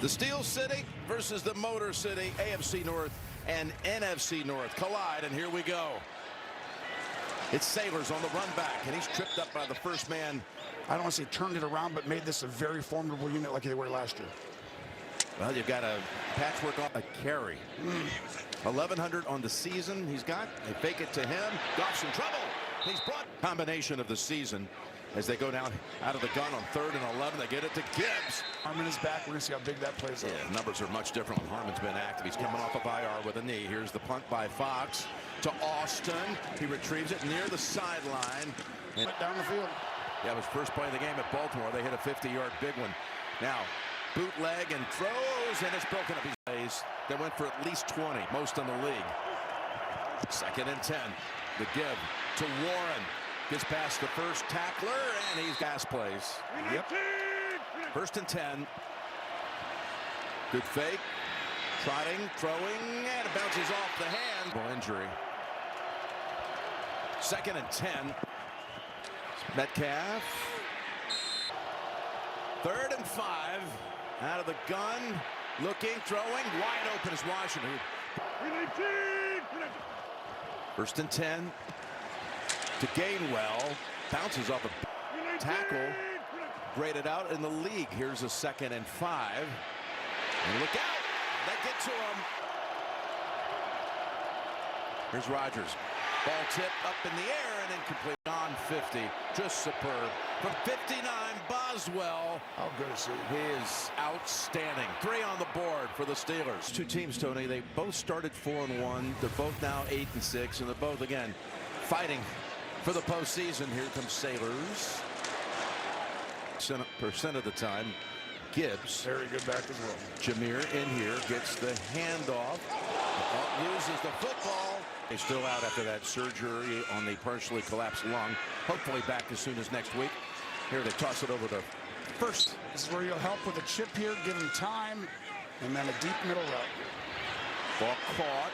The Steel City versus the Motor City. AFC North and NFC North collide, and here we go. It's Sailors on the run back, and he's tripped up by the first man. I don't want to say turned it around, but made this a very formidable unit like they were last year. Well, you've got a patchwork on a carry. 1,100 on the season. He's got a fake it to him. Goff's in trouble. He's brought combination of the season as they go down out of the gun on 3rd and 11. They get it to Gibbs. Harmon is back. We're going to see how big that plays out. Yeah, numbers are much different when Harmon's been active. He's coming off of IR with a knee. Here's the punt by Fox to Austin. He retrieves it near the sideline. And down the field. Yeah, it was first play of the game at Baltimore. They hit a 50-yard big one. Now, bootleg and throws, and it's broken up. These plays that went for at least 20, most in the league. 2nd and 10. The give to Warren. Gets past the first tackler, and he's gas plays. Yep. 1st and 10. Good fake. Trotting, throwing, and it bounces off the hand. Ball injury. 2nd and 10. Metcalf. 3rd and 5. Out of the gun. Looking, throwing. Wide open is Washington. 1st and 10. To Gainwell. Bounces off a tackle. Graded out in the league. Here's a 2nd and 5. And look out. That gets to him. Here's Rodgers. Ball tipped up in the air and incomplete. On 50. Just superb. From 59, Boswell. How good is he? He is outstanding. 3 on the board for the Steelers. Two teams, Tony. They both started 4-1. They're both now 8-6, and they're both, again, fighting for the postseason. Here comes Sailors. Percent of the time, Gibbs. Very good back as well. Jameer in here gets the handoff. Loses the football. He's still out after that surgery on the partially collapsed lung. Hopefully back as soon as next week. Here they toss it over to first. This is where you'll help with a chip here, give him time, and then a deep middle route. Ball caught.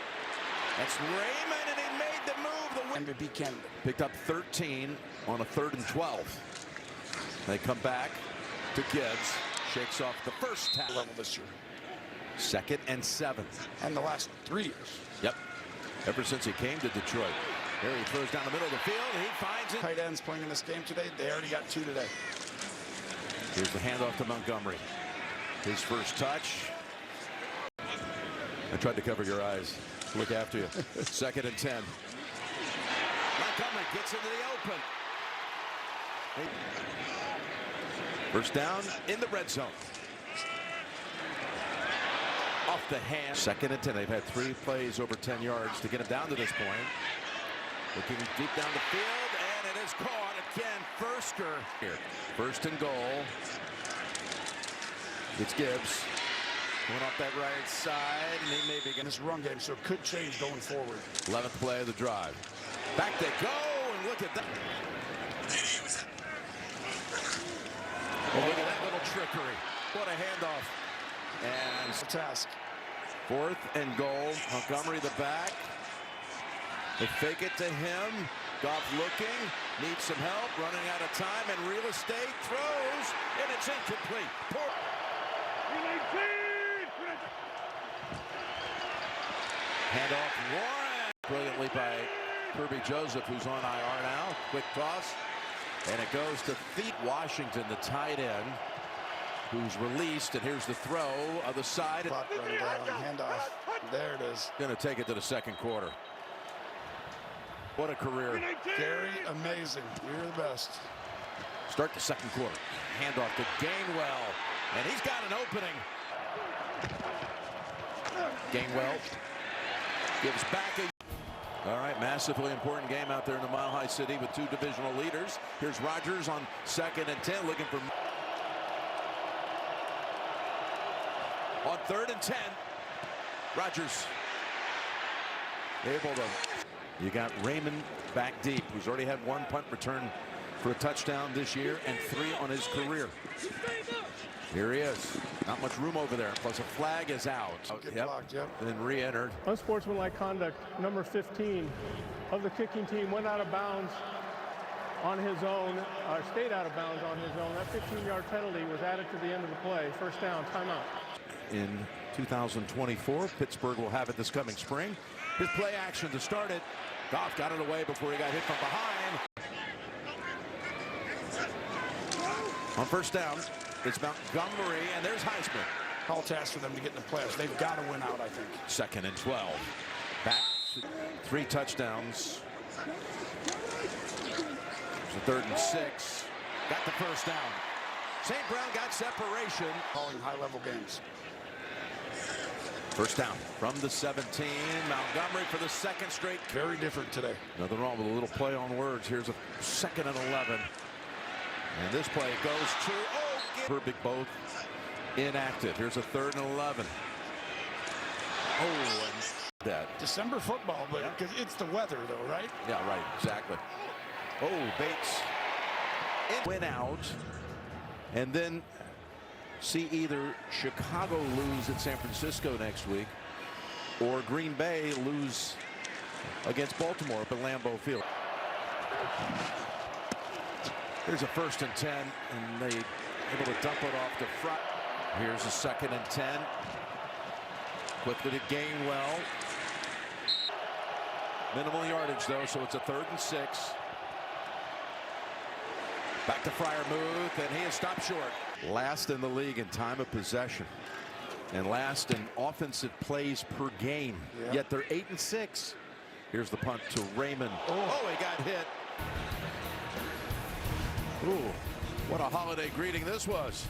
That's Raymond, and he made the move. The MVP candidate. Picked up 13 on a 3rd and 12. They come back to Gibbs. Shakes off the first tackle Level this year. 2nd and 7. And the last 3 years. Yep. Ever since he came to Detroit. There he throws down the middle of the field. He finds it. Tight ends playing in this game today. They already got 2 today. Here's the handoff to Montgomery. His first touch. I tried to cover your eyes. Look after you. 2nd and 10. Montgomery gets into the open. First down in the red zone. Off the hand. 2nd and 10. They've had 3 plays over 10 yards to get him down to this point. Looking deep down the field, and it is caught again. Fursker here. 1st and goal. It's Gibbs. Going off that right side, and he may be getting this run game, so it could change going forward. 11th play of the drive. Back they go, and look at that. Oh, look at that little trickery. What a handoff. And it's a task. 4th and goal. Montgomery the back. They fake it to him. Goff looking. Needs some help. Running out of time and real estate. Throws. And it's incomplete. Handoff Warren. Brilliantly by Kirby Joseph, who's on IR now. Quick toss. And it goes to feet. Washington, the tight end, who's released, and here's the throw of the side. Clock running down, handoff. There it is. Going to take it to the 2nd quarter. What a career. Gary, amazing. You're the best. Start the 2nd quarter. Handoff to Gainwell, and he's got an opening. Gainwell gives back a... All right, massively important game out there in the Mile High City with 2 divisional leaders. Here's Rodgers on 2nd and 10, looking for... On 3rd and 10, Rodgers able to... You got Raymond back deep, who's already had 1 punt return for a touchdown this year and 3 on his career. Here he is. Not much room over there. Plus a flag is out. Blocked, yep. And then re-entered. Unsportsmanlike conduct, number 15 of the kicking team, went out of bounds on his own, stayed out of bounds on his own. That 15-yard penalty was added to the end of the play. First down, timeout. in 2024. Pittsburgh will have it this coming spring. His play action to start it. Goff got it away before he got hit from behind. On first down, it's Montgomery, and there's Heisman. Tall task for them to get in the playoffs. They've got to win out, I think. 2nd and 12. Back to 3 touchdowns. It's a 3rd and 6. Got the first down. St. Brown got separation. Calling high-level games. First down from the 17. Montgomery for the 2nd straight. Very different today. Nothing wrong with a little play on words. Here's a 2nd and 11. And this play goes to Herbig, both inactive. Here's a 3rd and 11. Oh, and that. December football, but because it's the weather, though, right? Yeah, right. Exactly. Oh, Bates went out, and then see either Chicago lose at San Francisco next week, or Green Bay lose against Baltimore up at Lambeau Field. Here's a 1st and 10, and they able to dump it off the front. Here's a 2nd and 10. Quickly to Gainwell. Minimal yardage though, so it's a 3rd and 6. Back to Freiermuth, and he is stopped short. Last in the league in time of possession, and last in offensive plays per game. Yeah. Yet they're 8 and 6. Here's the punt to Raymond. Oh, he got hit. Ooh, what a holiday greeting this was.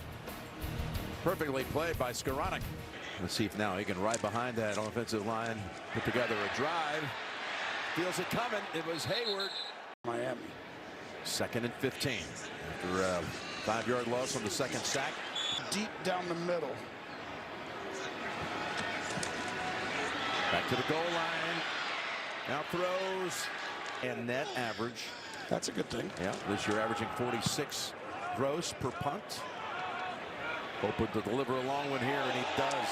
Perfectly played by Skoranek. Let's see if now he can ride behind that offensive line, put together a drive. Feels it coming. It was Hayward. Miami. 2nd and 15. After a 5-yard loss on the 2nd sack. Deep down the middle. Back to the goal line. Now throws. And net average. That's a good thing. Yeah, this year averaging 46 gross per punt. Hoping to deliver a long one here, and he does.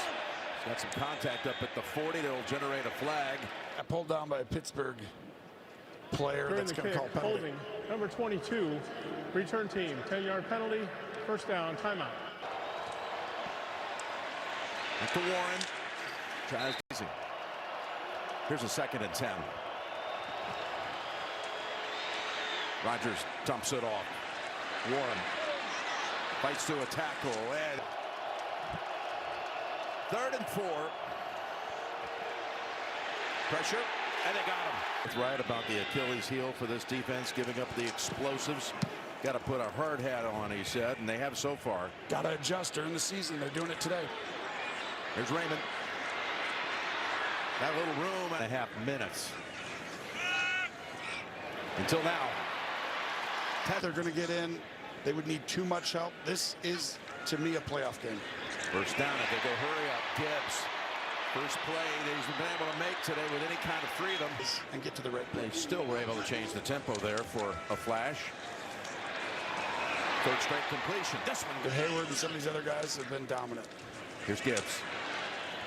He's got some contact up at the 40 that will generate a flag. Pulled down by a Pittsburgh player. During That's the going to kick, call penalty. holding number 22, return team, 10-yard penalty, 1st down, timeout. Back to Warren. Tries easy. Here's a 2nd and 10. Rodgers dumps it off. Warren fights to a tackle, and 3rd and 4. Pressure, and they got him. It's right about the Achilles heel for this defense, giving up the explosives. Got to put a hard hat on, he said, and they have so far. Got to adjust during the season. They're doing it today. Here's Raymond. That little room and a half minutes. Until now. They're going to get in. They would need too much help. This is, to me, a playoff game. First down, if they go hurry up. Gibbs. First play that he's been able to make today with any kind of freedom. And get to the red. They still were able to change the tempo there for a flash. 3rd straight completion. This one. But Hayward and some of these other guys have been dominant. Here's Gibbs.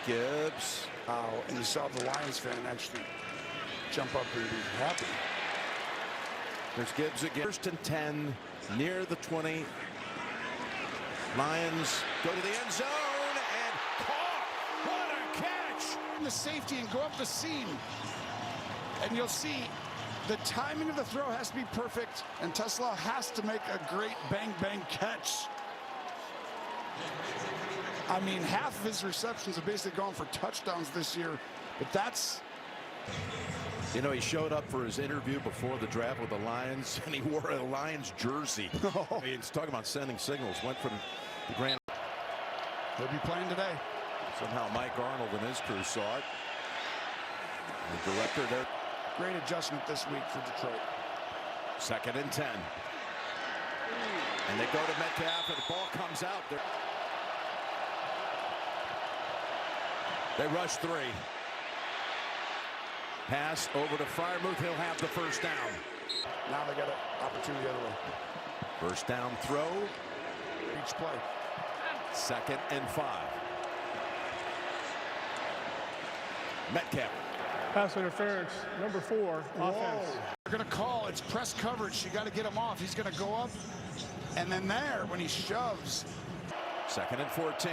Gibbs. And you saw the Lions fan actually jump up and be happy. There's Gibbs again. 1st and 10 near the 20. Lions go to the end zone and caught. What a catch! The safety and go up the seam. And you'll see the timing of the throw has to be perfect, and Tesla has to make a great bang-bang catch. I mean, half of his receptions have basically gone for touchdowns this year, but that's... You know, he showed up for his interview before the draft with the Lions, and he wore a Lions jersey. He's talking about sending signals. Went from the Grand. He'll be playing today. Somehow Mike Arnold and his crew saw it. The director there. Great adjustment this week for Detroit. 2nd and 10. And they go to Metcalf, and the ball comes out there. They rush 3. Pass over to Freiermuth. He'll have the first down. Now they got an opportunity the other way. First down throw. Each play. 2nd and 5. Metcalf. Pass interference, number 4, offense. They're going to call. It's press coverage. You got to get him off. He's going to go up. And then there, when he shoves. 2nd and 14.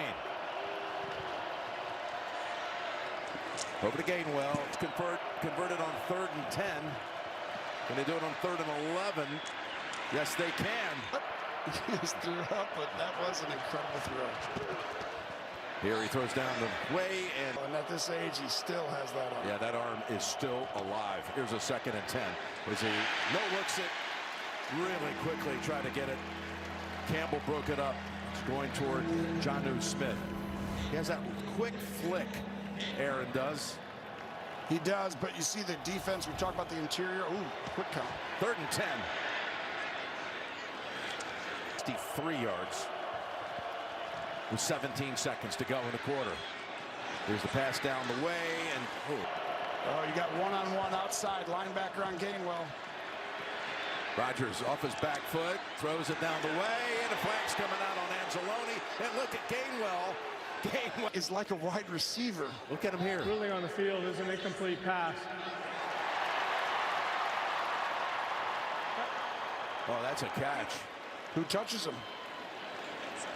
Over to Gainwell. It's converted on 3rd and 10. Can they do it on 3rd and 11? Yes, they can. He just threw up, but that was an incredible throw. Here he throws down the way, And at this age, he still has that arm. yeah, that arm is still alive. Here's a 2nd and 10. As he no-looks it really quickly, try to get it. Campbell broke it up. It's going toward Jonnu Smith. He has that quick flick, Aaron does. He does, but you see the defense. We talk about the interior. Ooh, quick count. 3rd and 10. 63 yards with 17 seconds to go in the quarter. Here's the pass down the way, and Oh, you got one-on-one outside linebacker on Gainwell. Rodgers off his back foot, throws it down the way, and a flag's coming out on Anzalone. And look at Gainwell. Gainwell Is like a wide receiver. Look at him here. Ruling on the field is an incomplete pass. Oh, that's a catch. Who touches him?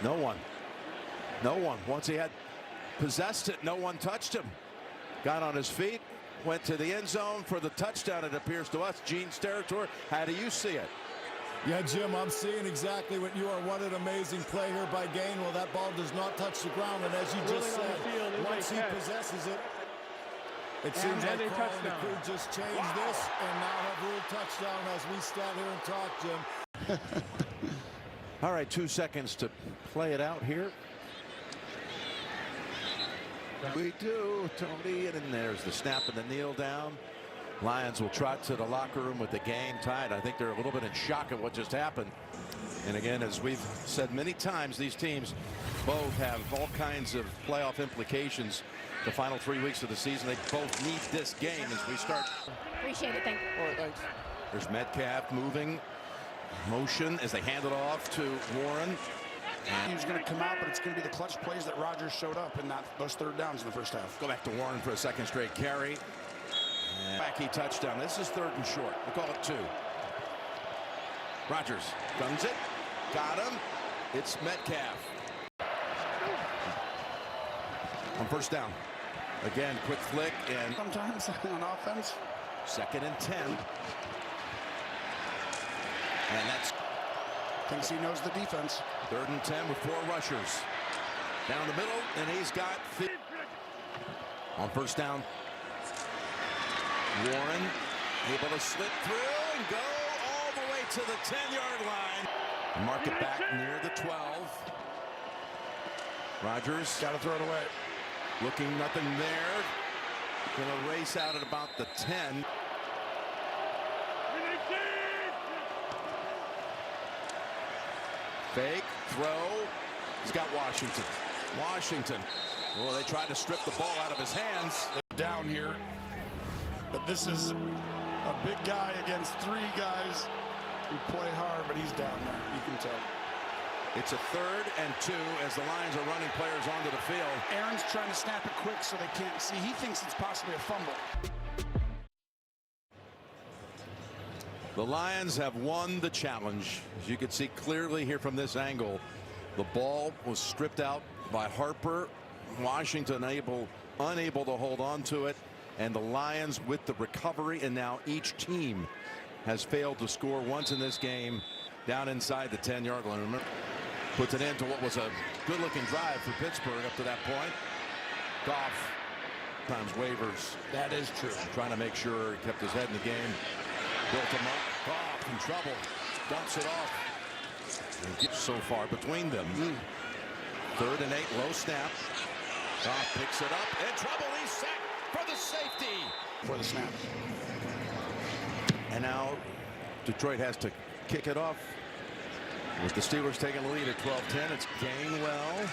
No one. No one. Once he had possessed it, no one touched him. Got on his feet, went to the end zone for the touchdown, it appears to us. Gene's territory. How do you see it? Yeah, Jim, I'm seeing exactly what you are. What an amazing play here by Gainwell. That ball does not touch the ground, and as you just said, once he possesses it, it seems like Carl and the crew just changed this and now have ruled touchdown as we stand here and talk, Jim. All right, 2 seconds to play it out here. We do, Tony, and then there's the snap and the kneel down. Lions will trot to the locker room with the game tied. I think they're a little bit in shock at what just happened. And again, as we've said many times, these teams both have all kinds of playoff implications. The final 3 weeks of the season, they both need this game as we start. Appreciate it, thank you. All right, thanks. There's Metcalf moving, motion as they hand it off to Warren. He was going to come out, but it's going to be the clutch plays that Rodgers showed up in those 3rd downs in the first half. Go back to Warren for a 2nd straight carry. And backy touchdown. This is 3rd and short. We'll call it 2. Rodgers guns it. Got him. It's Metcalf. On 1st down. Again, quick flick and Sometimes on offense. 2nd and 10. And that's Thinks he knows the defense. 3rd and 10 with 4 rushers. Down the middle, and he's got on 1st down. Warren able to slip through and go all the way to the 10-yard line. Mark it back near the 12. Rodgers Got to throw it away. looking nothing there. Gonna race out at about the 10. Fake, throw. He's got Washington. Washington. Well, they tried to strip the ball out of his hands. Down here. But this is a big guy against 3 guys who play hard, but he's down there. You can tell. It's a 3rd and 2 as the Lions are running players onto the field. Aaron's trying to snap it quick so they can't see. He thinks it's possibly a fumble. The Lions have won the challenge. As you can see clearly here from this angle, the ball was stripped out by Harper. Washington unable to hold on to it. And the Lions with the recovery, and now each team has failed to score once in this game down inside the 10-yard line. Remember, puts it into what was a good-looking drive for Pittsburgh up to that point. Goff times waivers. That is true. Trying to make sure he kept his head in the game. Built him up. Goff in trouble. Dumps it off. And gets so far between them. 3rd and 8, low snap. Goff picks it up. In trouble. He's sacked for the safety. For the snap. And now Detroit has to kick it off. With the Steelers taking the lead at 12-10, it's Gainwell.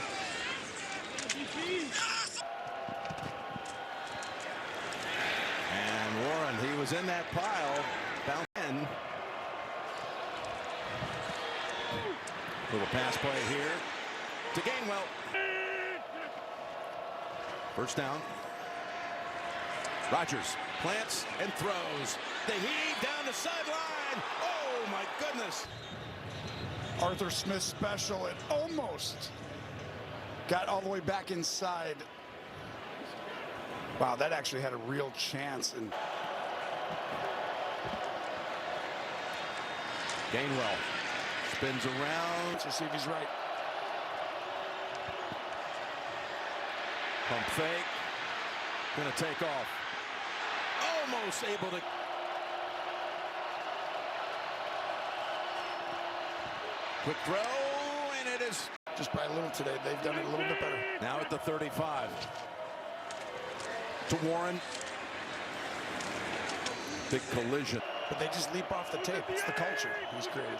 And Warren, he was in that pile. Bound in. Little pass play here to Gainwell. 1st down. Rodgers plants and throws. The heave down the sideline. Oh, my goodness. Arthur Smith special. It almost got all the way back inside. Wow, that actually had a real chance. And Gainwell spins around. let's see if he's right. Pump fake. Gonna take off. Almost able to. Quick throw, and it is. Just by a little today, they've done it a little bit better. Now at the 35. To Warren. Big collision. But they just leap off the tape. It's the culture he's created.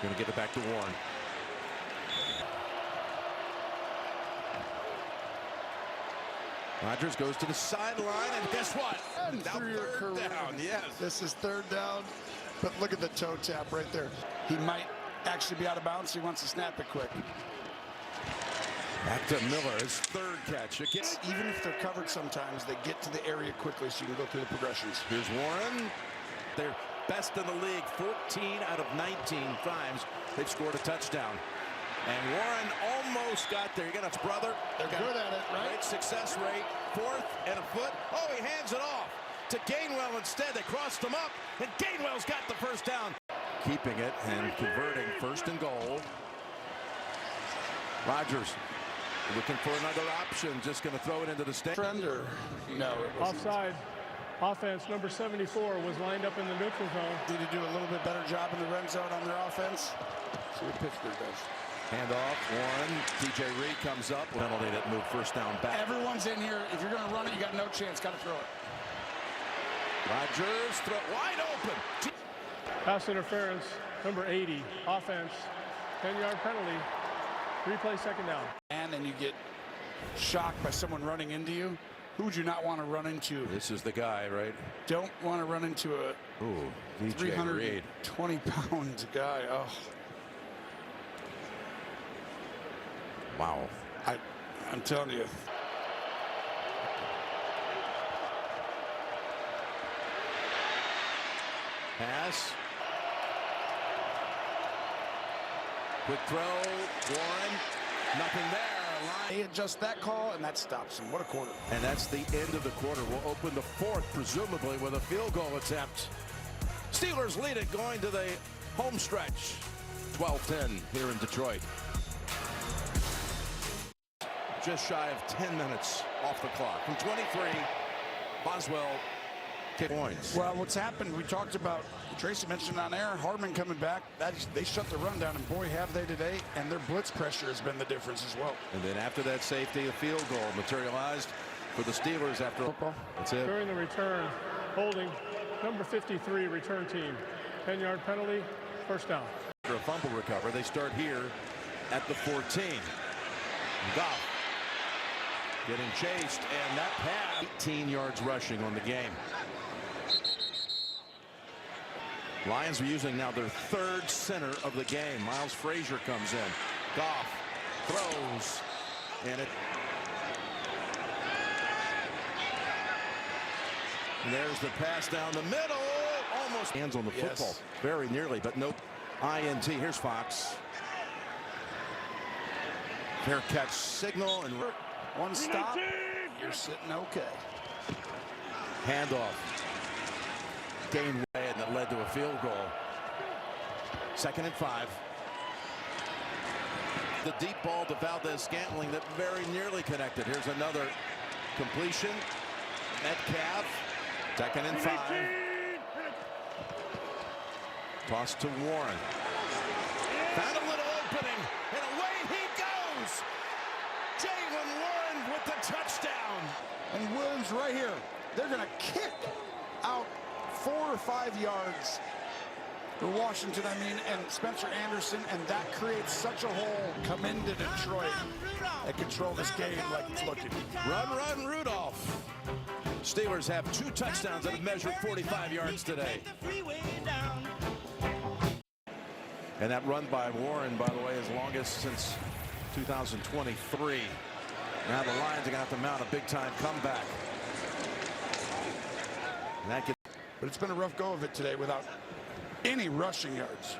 Gonna get it back to Warren. Rodgers goes to the sideline, and guess what? And Now through your third career. down, yes. This is third down, but look at the toe tap right there. He might actually be out of bounds. He wants to snap it quick. Back to Miller, his third catch. Even if they're covered sometimes, they get to the area quickly so you can go through the progressions. Here's Warren. They're best in the league. 14 out of 19 times they've scored a touchdown. And Warren almost got there. You got his brother. They're good at it, right? Great success rate. Fourth and a foot. Oh, he hands it off to Gainwell instead. They crossed him up, and Gainwell's got the first down. Keeping it and converting. First and goal. Rodgers looking for another option. Just going to throw it into the stand. Trender. No. Offside. Offense number 74 was lined up in the neutral zone. Need to do a little bit better job in the red zone on their offense. See what Pittsburgh does. Handoff, Warren. TJ Reed comes up. Penalty that moved first down back. Everyone's in here. If you're going to run it, you got no chance. Got to throw it. Rodgers throw wide open. Pass interference number 80. Offense 10-yard penalty. Replay second down. And then you get shocked by someone running into you. Who would you not want to run into? This is the guy, right? Don't want to run into a Ooh, TJ Reed. 320-pound guy. Oh. Wow. I'm telling you. Pass. Quick throw. Warren. Nothing there. They adjust that call, and that stops him. What a quarter. And that's the end of the quarter. We'll open the fourth, presumably, with a field goal attempt. Steelers lead it going to the home stretch. 12-10 here in Detroit. Just shy of 10 minutes off the clock. From 23, Boswell kick points. Well, what's happened, we talked about, Tracy mentioned on air, Hardman coming back. They shut the run down, and boy, have they today. And their blitz pressure has been the difference as well. And then after that safety, a field goal materialized for the Steelers after football. That's it. During the return, holding number 53 return team. 10-yard penalty, first down. After a fumble recover, they start here at the 14. Goff getting chased, and that pass, 18 yards rushing on the game. Lions are using now their third center of the game. Miles Frazier comes in. Goff throws, and there's the pass down the middle. Almost hands on the football. Very nearly, but no INT. Here's Fox. Fair catch signal, and one stop, you're sitting okay. Handoff. Gainwell, and that led to a field goal. 2nd and 5. The deep ball to Valdez-Scantling that very nearly connected. Here's another completion. Metcalf. 2nd and 5. Toss to Warren. Found a little opening, and away he goes. Jalen Warren with the touchdown. And Williams right here. They're going to kick out 4 or 5 yards for Washington, and Spencer Anderson, and that creates such a hole. Come into Detroit and control this game like it's looking. Run, Rudolph. Steelers have 2 touchdowns that have measured 45 yards today. And that run by Warren, by the way, is longest since 2023. Now the Lions are going to have to mount a big-time comeback. And that gets. But it's been a rough go of it today without any rushing yards.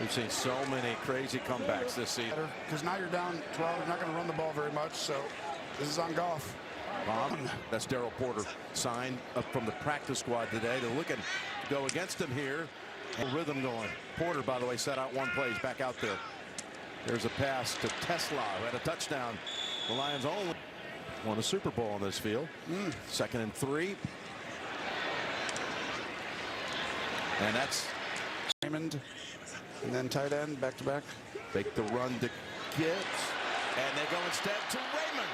We've seen so many crazy comebacks this season. Because now you're down 12. You're not going to run the ball very much, so this is on Goff. Bob, that's Darryl Porter, signed up from the practice squad today. They're looking to go against him here. Rhythm going. Porter, by the way, set out one play. He's back out there. There's a pass to Tesla, who had a touchdown. The Lions only won a Super Bowl on this field. 2nd and 3. And that's Raymond, and then tight end, back to back. Make the run to Gibbs, and they go instead to Raymond.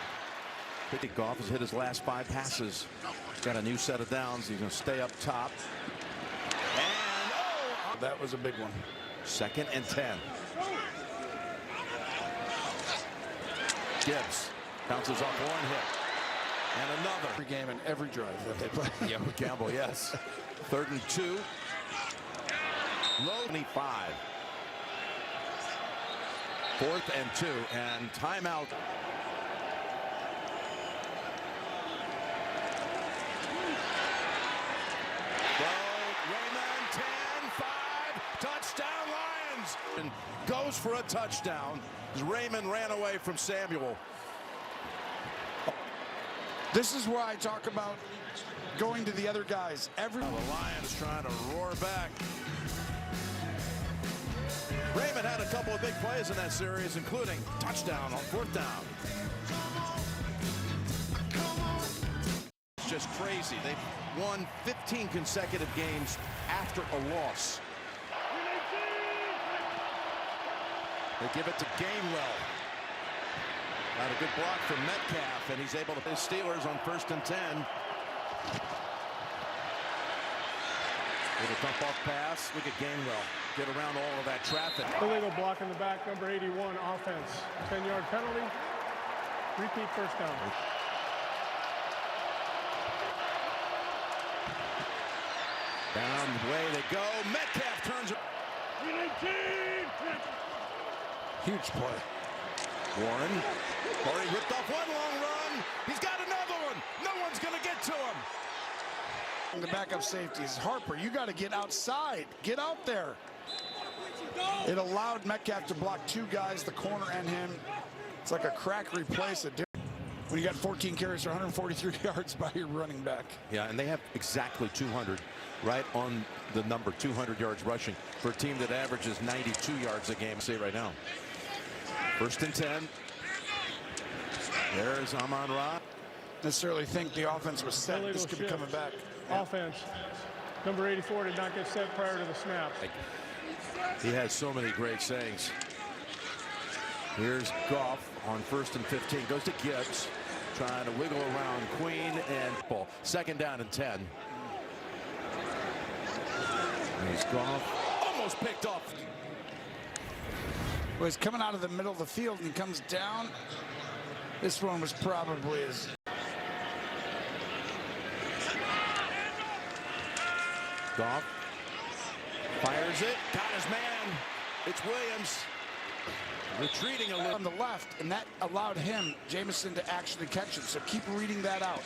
Goff has hit his last 5 passes. Got a new set of downs. He's going to stay up top. And that was a big one. 2nd and 10. Gibbs bounces off one hit, and another. Every game and every drive that they play. Yeah, Campbell, yes. 3rd and 2. Low 25. 4th and 2, and timeout. Raymond, 10-5, touchdown Lions. And goes for a touchdown as Raymond ran away from Samuel. This is why I talk about going to the other guys. The Lions trying to roar back. Raymond had a couple of big plays in that series, including touchdown on 4th down. It's just crazy. They've won 15 consecutive games after a loss. They give it to Gainwell. Got a good block from Metcalf, and he's able to hit Steelers on 1st and 10. Little dump off pass. Look at Gainwell. Get around all of that traffic. Illegal block in the back, number 81, offense. 10-yard penalty. Repeat 1st down. Down the way they go. Metcalf turns it. Huge play. Warren. Already ripped off one long run. He's got another one. No one's going to get to him. The backup safety is Harper. You got to get outside. Get out there. It allowed Metcalf to block 2 guys, the corner and him. It's like a crack replace. When you got 14 carries for 143 yards by your running back. Yeah, and they have exactly 200, right on the number, 200 yards rushing for a team that averages 92 yards a game. See it right now. 1st and 10. There's Amon-Ra. Necessarily think the offense was set. This could be coming back. Offense. Number 84 did not get set prior to the snap. He has so many great sayings. Here's Goff on 1st and 15. Goes to Gibbs. Trying to wiggle around Queen and ball. 2nd down and 10. Here's Goff. Almost picked off. Well, he's coming out of the middle of the field and he comes down. This one was probably his. Goff fires it. Got his man. It's Williams. Retreating a little on the left, and that allowed him, Jameson, to actually catch it. So keep reading that out.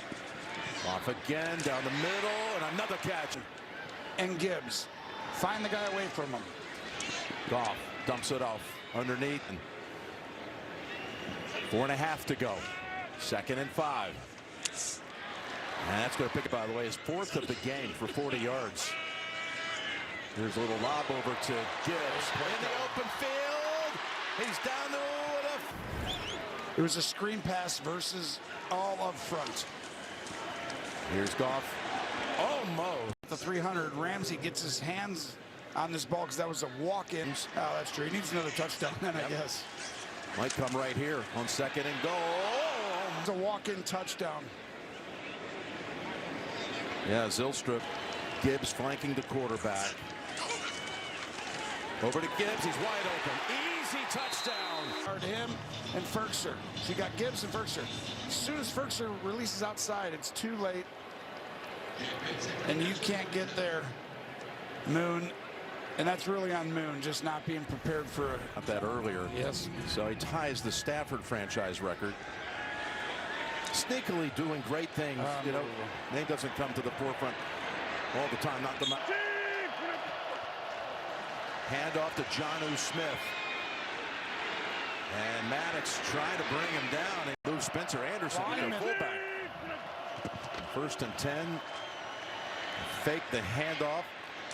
Off again, down the middle, and another catch. And Gibbs. Find the guy away from him. Goff dumps it off underneath. 4.5 to go. 2nd and 5. And that's going to pick it, by the way, his 4th of the game for 40 yards. Here's a little lob over to Gibbs. In the open field. He's down to it was a screen pass versus all up front. Here's Goff. Almost. The 300, Ramsey gets his hands on this ball because that was a walk-in. Oh, that's true. He needs another touchdown then, I guess. Might come right here on 2nd and goal. It's a walk-in touchdown. Yeah, Zylstra. Gibbs flanking the quarterback. Over to Gibbs. He's wide open. Easy touchdown. To him and Ferkser. So you got Gibbs and Ferkser. As soon as Ferkser releases outside, it's too late. And you can't get there. Moon. And that's really on Moon, just not being prepared for it. Not that earlier. Yes. So he ties the Stafford franchise record. Sneakily doing great things. You know, name doesn't come to the forefront all the time. Not the hand off to Jonnu Smith. And Maddox trying to bring him down. And moves Spencer Anderson to go fullback. 1st and 10. Fake the handoff,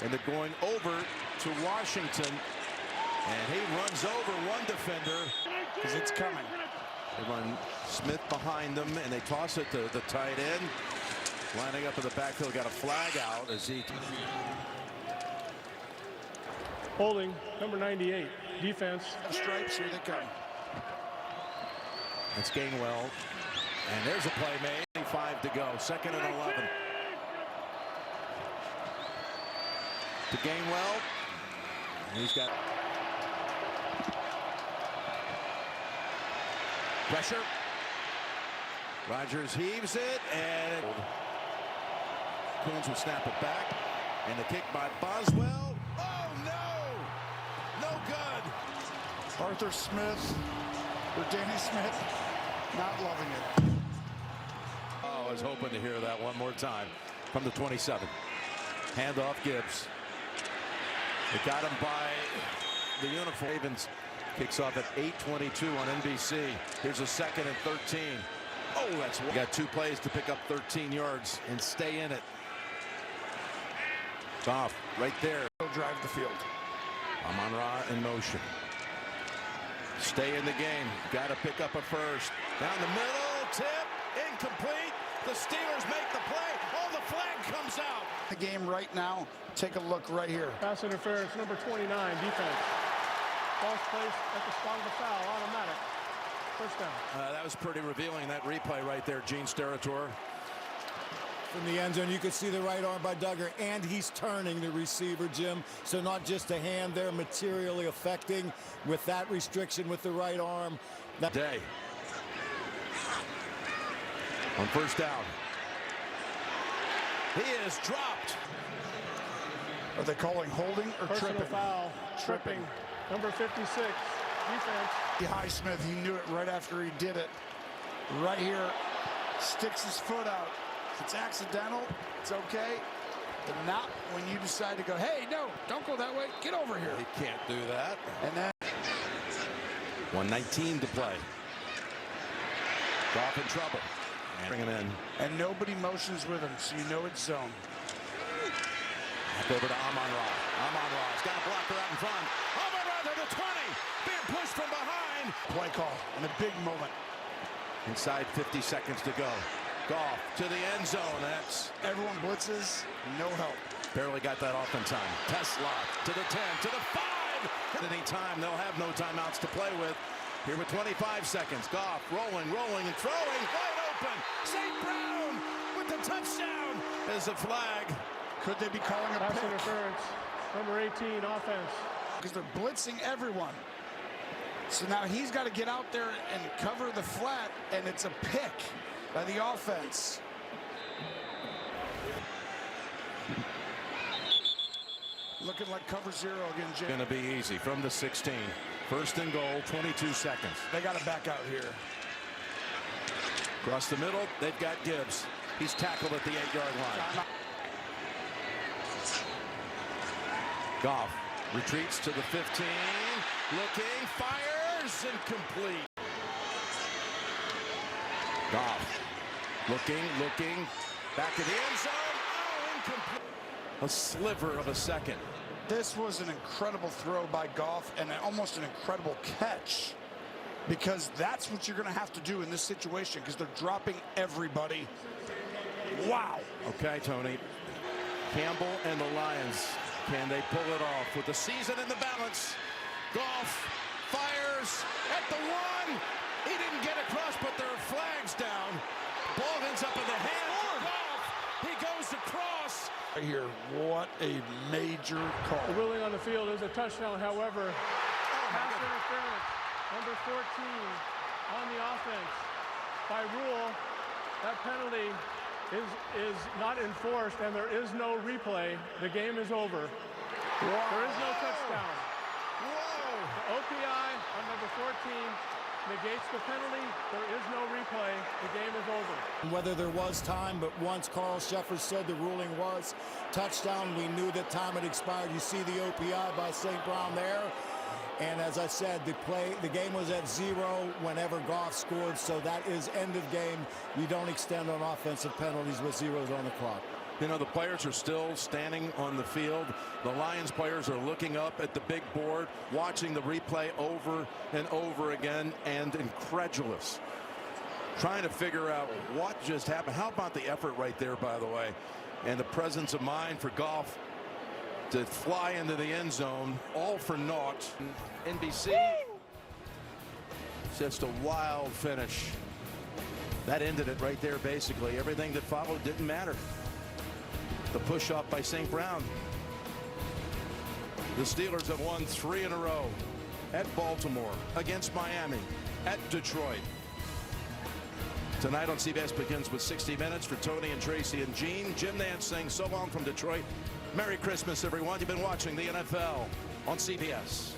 and they're going over to Washington, and he runs over one defender because it's coming. They run Smith behind them, and they toss it to the tight end. Lining up in the backfield, got a flag out as he... Holding, number 98, defense. Stripes, here they come. It's Gainwell, and there's a play made. 5 to go, 2nd and 11. To Gainwell, he's got pressure. Rodgers heaves it, and Coons will snap it back, and the kick by Boswell. Oh no, no good. Arthur Smith, or Danny Smith, not loving it. Oh, I was hoping to hear that one more time from the 27. Handoff Gibbs. It got him by the uniform. Ravens kicks off at 8:22 on NBC. Here's a 2nd and 13. Oh, that's one. Got 2 plays to pick up 13 yards and stay in it. Goff right there. He'll drive the field. Amon-Ra in motion. Stay in the game. Got to pick up a first. Down the middle, tip, incomplete. The Steelers make the play. Oh, the flag comes out. The game right now. Take a look right here. Pass interference, number 29, defense. False place at the spot of the foul, automatic. First down. That was pretty revealing, that replay right there, Gene Steratore. From the end zone, you could see the right arm by Duggar, and he's turning the receiver, Jim. So not just a hand there, materially affecting with that restriction with the right arm. That day. On 1st down. He is dropped. Are they calling holding or Personal tripping? foul, tripping. Number 56, defense. Highsmith, he knew it right after he did it. Right here, sticks his foot out. If it's accidental, it's okay. But not when you decide to go, hey, no, don't go that way. Get over here. He can't do that. And then 1:19 to play. Goff in trouble. And bring him in. and nobody motions with him, so you know it's zone. Back over to Amon-Ra. Amon-Ra's got a blocker out in front. Amon-Ra to the 20. Being pushed from behind. Play call in a big moment. Inside 50 seconds to go. Goff to the end zone. That's Everyone blitzes, no help. barely got that off in time. Tesla to the 10, to the 5. At any time, they'll have no timeouts to play with. Here with 25 seconds. Goff rolling, and throwing. Wide open. St. Brown with the touchdown. There's a flag. Could they be calling a Pass pick? interference, number 18, offense. Because they're blitzing everyone. So now he's got to get out there and cover the flat, and it's a pick by the offense. Looking like cover 0 again, Jim. Going to be easy from the 16. 1st and goal, 22 seconds. They got to back out here. Across the middle, they've got Gibbs. He's tackled at the 8-yard line. Goff retreats to the 15. Looking, fires, incomplete. Goff looking, back in the end zone. Oh, incomplete. A sliver of a second. This was an incredible throw by Goff and almost an incredible catch, because that's what you're going to have to do in this situation, because they're dropping everybody. Wow. Okay, Tony. Campbell and the Lions. Can they pull it off with the season in the balance? Goff fires at the 1. He didn't get across, but there are flags down. Ball ends up in the hands of Goff. He goes across. Right here, what a major call. The ruling on the field is a touchdown, however. Pass interference, number 14, on the offense. By rule, that penalty is not enforced, and there is no replay. The game is over. Wow. There is no touchdown. Whoa! The OPI on number 14 negates the penalty. There is no replay. The game is over. whether there was time, but once Carl Sheffer said the ruling was touchdown, we knew that time had expired. You see the OPI by St. Brown there. And as I said, the game was at 0 whenever Goff scored, so that is end of game. You don't extend on offensive penalties with zeros on the clock. You know, the players are still standing on the field. The Lions players are looking up at the big board, watching the replay over and over again, and incredulous, trying to figure out what just happened. How about the effort right there, by the way, and the presence of mind for Goff to fly into the end zone, all for naught. NBC, just a wild finish. That ended it right there, basically. Everything that followed didn't matter. The push-up by St. Brown. The Steelers have won 3 in a row at Baltimore, against Miami, at Detroit. Tonight on CBS begins with 60 Minutes for Tony and Tracy and Gene. Jim Nance saying so long from Detroit. Merry Christmas, everyone. You've been watching the NFL on CBS.